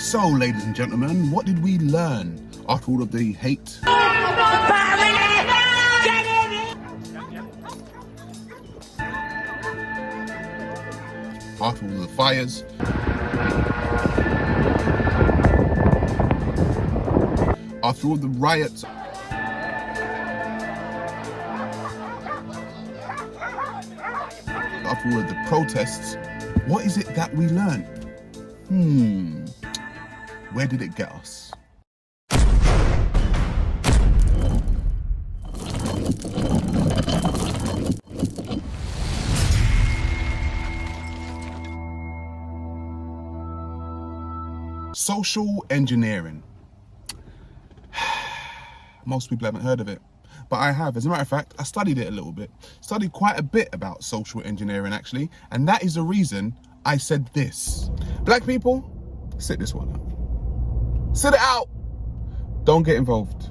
So, ladies and gentlemen, what did we learn after all of the hate? After all the fires? After all the riots? After all of the protests? What is it that we learned? Where did it get us? Social engineering. Most people haven't heard of it, but I have. As a matter of fact, I studied it a little bit. Studied quite a bit about social engineering, actually, and that is the reason I said this. Black people, sit this one out. Sit it out. Don't get involved.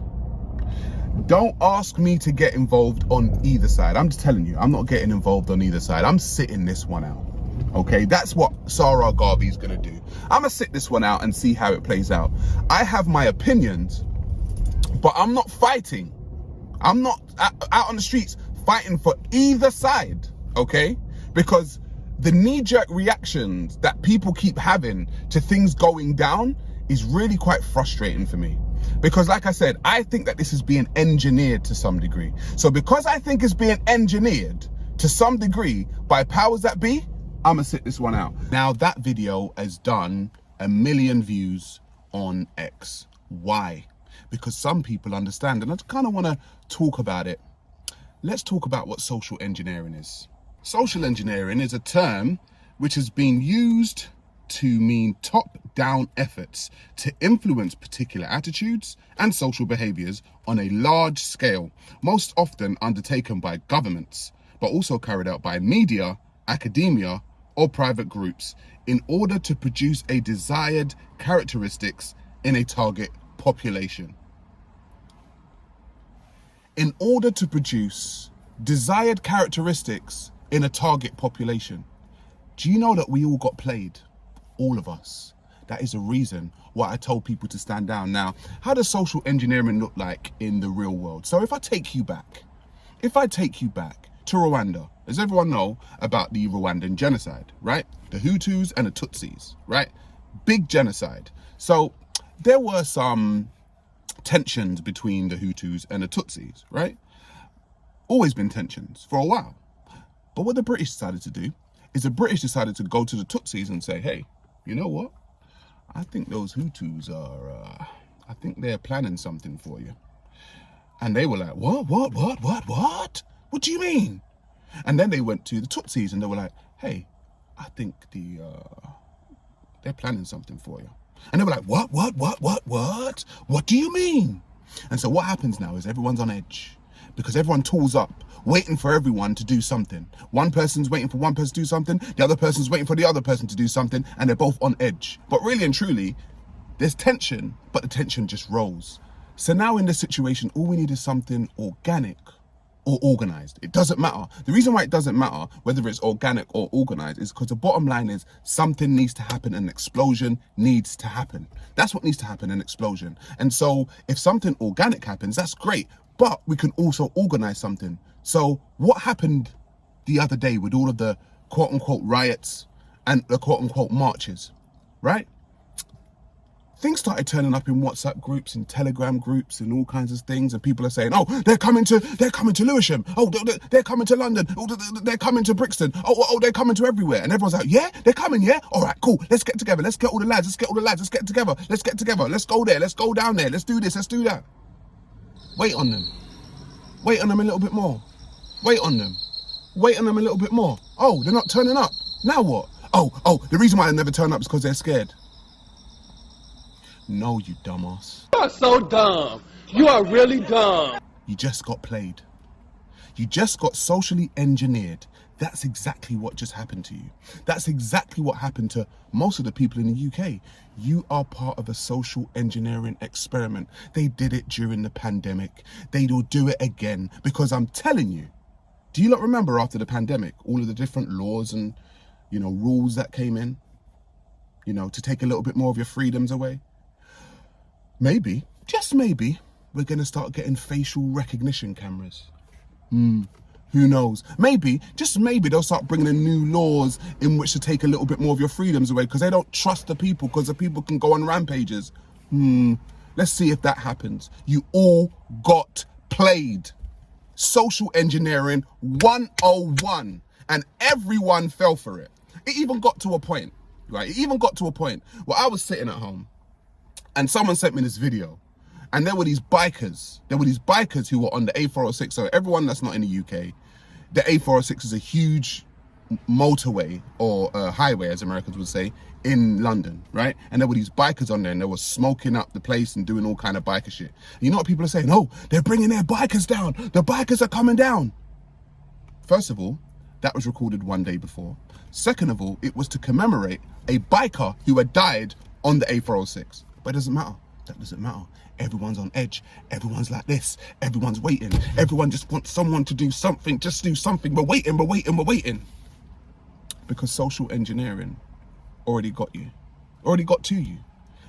Don't ask me to get involved on either side. I'm just telling you, I'm not getting involved on either side. I'm sitting this one out. Okay, that's what Sa Ra Garvey is gonna do. I'm gonna sit this one out and see how it plays out. I have my opinions, but I'm not fighting. I'm not out on the streets fighting for either side, okay? Because the knee-jerk reactions that people keep having to things going down is really quite frustrating for me. Because like I said, I think that this is being engineered to some degree. So because I think it's being engineered to some degree by powers that be, I'm gonna sit this one out. Now that video has done 1 million views on X. Why? Because some people understand, and I kind of want to talk about it. Let's talk about what social engineering is. Social engineering is a term which has been used to mean top-down efforts to influence particular attitudes and social behaviors on a large scale, most often undertaken by governments, but also carried out by media, academia, or private groups in order to produce a desired characteristics in a target population. In order to produce desired characteristics in a target population. Do you know that we all got played? All of us. That is a reason why I told people to stand down. Now, how does social engineering look like in the real world? So if I take you back to Rwanda, as everyone know about the Rwandan genocide, right? The Hutus and the Tutsis, right? Big genocide. So there were some tensions between the Hutus and the Tutsis, right? Always been tensions for a while. But what the British decided to do is the British decided to go to the Tutsis and say, hey, you know what? I think those Hutus are, I think they're planning something for you. And they were like, what? What do you mean? And then they went to the Tutsis and they were like, hey, I think they're planning something for you. And they were like, what? What do you mean? And so what happens now is everyone's on edge because everyone tools up, waiting for everyone to do something. One person's waiting for one person to do something, the other person's waiting for the other person to do something, and they're both on edge. But really and truly, there's tension, but the tension just rolls. So now in this situation, all we need is something organic or organized. It doesn't matter. The reason why it doesn't matter whether it's organic or organized is because the bottom line is something needs to happen, an explosion needs to happen. That's what needs to happen, an explosion. And so if something organic happens, that's great, but we can also organize something. So what happened the other day with all of the quote unquote riots and the quote unquote marches, right? Things started turning up in WhatsApp groups and Telegram groups and all kinds of things. And people are saying, oh, they're coming to Lewisham. Oh, they're coming to London. Oh, they're coming to Brixton. Oh, they're coming to everywhere. And everyone's like, yeah, they're coming, yeah? All right, cool. Let's get together. Let's get all the lads. Let's get together. Let's go there. Let's go down there. Let's do this. Let's do that. Wait on them. Wait on them a little bit more. Wait on them a little bit more. Oh, they're not turning up. Now what? Oh, the reason why they never turn up is because they're scared. No, you dumbass. You are so dumb. You are really dumb. You just got played. You just got socially engineered. That's exactly what just happened to you. That's exactly what happened to most of the people in the UK. You are part of a social engineering experiment. They did it during the pandemic. They will do it again because I'm telling you, do you not remember after the pandemic, all of the different laws and, rules that came in? you know, to take a little bit more of your freedoms away. Maybe, just maybe, we're going to start getting facial recognition cameras. Who knows? Maybe, just maybe, they'll start bringing in new laws in which to take a little bit more of your freedoms away because they don't trust the people, because the people can go on rampages. Let's see if that happens. You all got played. Social engineering 101, and everyone fell for it. It even got to a point, right? It even got to a point where I was sitting at home and someone sent me this video. And there were these bikers. There were these bikers who were on the A406. So everyone that's not in the UK, the A406 is a huge motorway, or highway, as Americans would say, in London, right? And there were these bikers on there, and they were smoking up the place and doing all kind of biker shit. And you know what people are saying? Oh, they're bringing their bikers down. The bikers are coming down. First of all, that was recorded one day before. Second of all, it was to commemorate a biker who had died on the A406. But it doesn't matter. That doesn't matter. Everyone's on edge. Everyone's like this. Everyone's waiting. Everyone just wants someone to do something. Just do something. We're waiting, we're waiting, we're waiting. Because social engineering already got you. Already got to you.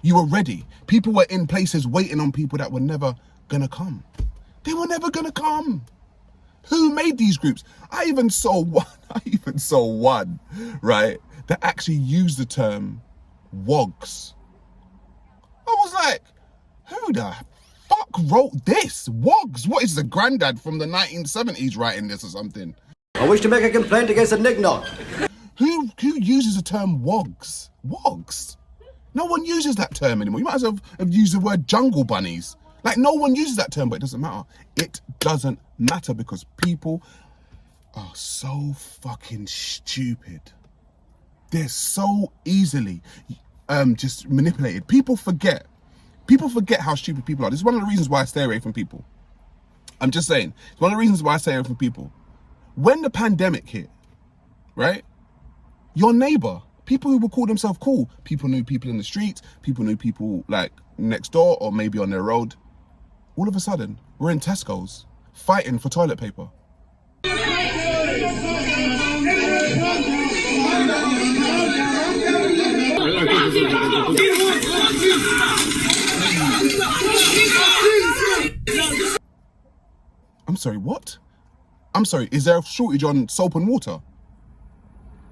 You were ready. People were in places waiting on people that were never gonna come. They were never gonna come. Who made these groups? I even saw one, right, that actually used the term wogs. I was like, who the fuck wrote this? Wogs? What is the granddad from the 1970s writing this or something? I wish to make a complaint against the knick-knock. Who uses the term wogs? Wogs? No one uses that term anymore. You might as well have used the word jungle bunnies. Like, no one uses that term, but it doesn't matter. It doesn't matter because people are so fucking stupid. They're so easily just manipulated. People forget how stupid people are. This is one of the reasons why I stay away from people. I'm just saying, it's one of the reasons why I stay away from people. When the pandemic hit, right? Your neighbor, people who would call themselves cool, people knew people in the streets, people knew people like next door or maybe on their road. All of a sudden, we're in Tesco's fighting for toilet paper. I'm sorry, what? I'm sorry, is there a shortage on soap and water?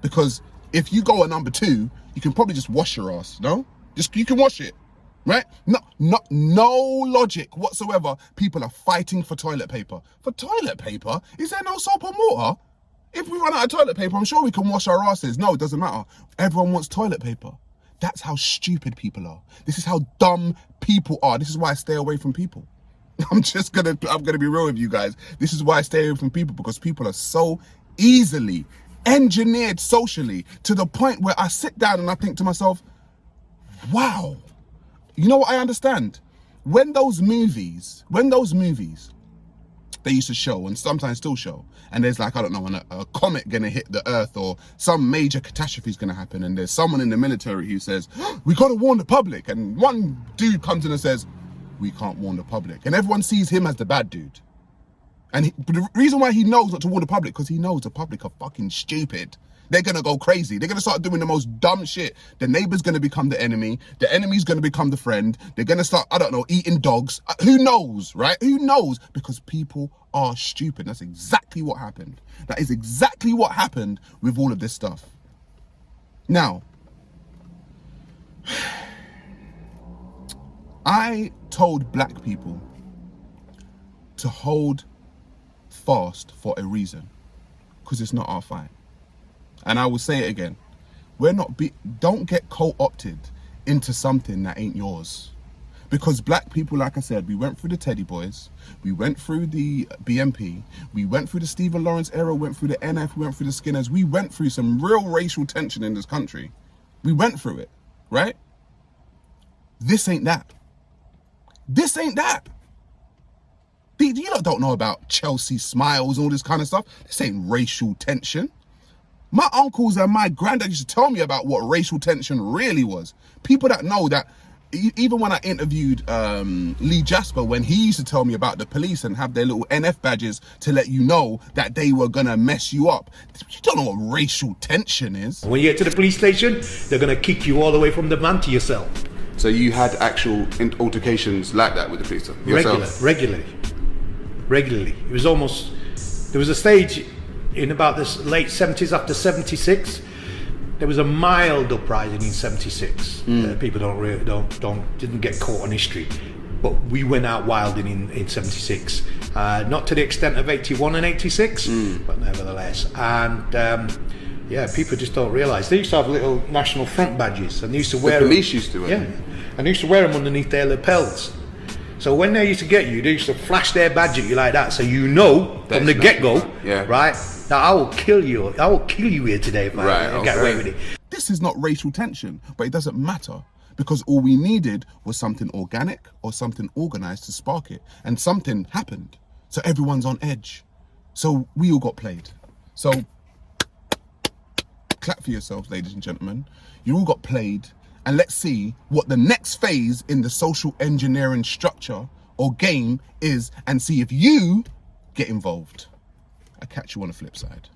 Because if you go at number 2, you can probably just wash your ass, no? You can wash it, right? No logic whatsoever. People are fighting for toilet paper. For toilet paper? Is there no soap and water? If we run out of toilet paper, I'm sure we can wash our asses. No, it doesn't matter. Everyone wants toilet paper. That's how stupid people are. This is how dumb people are. This is why I stay away from people. I'm gonna be real with you guys. This is why I stay away from people, because people are so easily engineered socially to the point where I sit down and I think to myself, wow, you know what I understand? When those movies they used to show and sometimes still show, and there's like, I don't know, a comet gonna hit the earth or some major catastrophe is gonna happen, and there's someone in the military who says, we gotta warn the public, and one dude comes in and says, we can't warn the public, and everyone sees him as the bad dude. And but the reason why he knows not to warn the public, because he knows the public are fucking stupid. They're gonna go crazy. They're gonna start doing the most dumb shit. The neighbor's gonna become the enemy. The enemy's gonna become the friend. They're gonna start, I don't know, eating dogs. Who knows, right? Who knows? Because people are stupid. That's exactly what happened. That is exactly what happened with all of this stuff. Now, I told black people to hold fast for a reason, because it's not our fight. And I will say it again, don't get co-opted into something that ain't yours. Because black people, like I said, we went through the Teddy Boys, we went through the BMP, we went through the Stephen Lawrence era, went through the NF, we went through the Skinners, we went through some real racial tension in this country. We went through it, right? This ain't that. This ain't that. You lot don't know about Chelsea Smiles and all this kind of stuff. This ain't racial tension. My uncles and my granddad used to tell me about what racial tension really was. People that know that even when I interviewed Lee Jasper, when he used to tell me about the police and have their little NF badges to let you know that they were gonna mess you up. You don't know what racial tension is. When you get to the police station, they're gonna kick you all the way from the van to your cell. So you had actual altercations like that with the police yourself? Regularly. It was almost, there was a stage in about the late 70s after 76. There was a mild uprising in 76. People didn't get caught on history, but we went out wilding in 76. Not to the extent of 81 and 86, but nevertheless. And people just don't realise. They used to have little National Front badges, and they used to wear them. The police used to wear them? Yeah, and they used to wear them underneath their lapels. So when they used to get you, they used to flash their badge at you like that, so you know from the get-go, right? Now I will kill you. I will kill you here today if I get away with it. This is not racial tension, but it doesn't matter because all we needed was something organic or something organized to spark it, and something happened. So everyone's on edge. So we all got played. So clap for yourselves, ladies and gentlemen. You all got played, and let's see what the next phase in the social engineering structure or game is, and see if you get involved. I'll catch you on the flip side.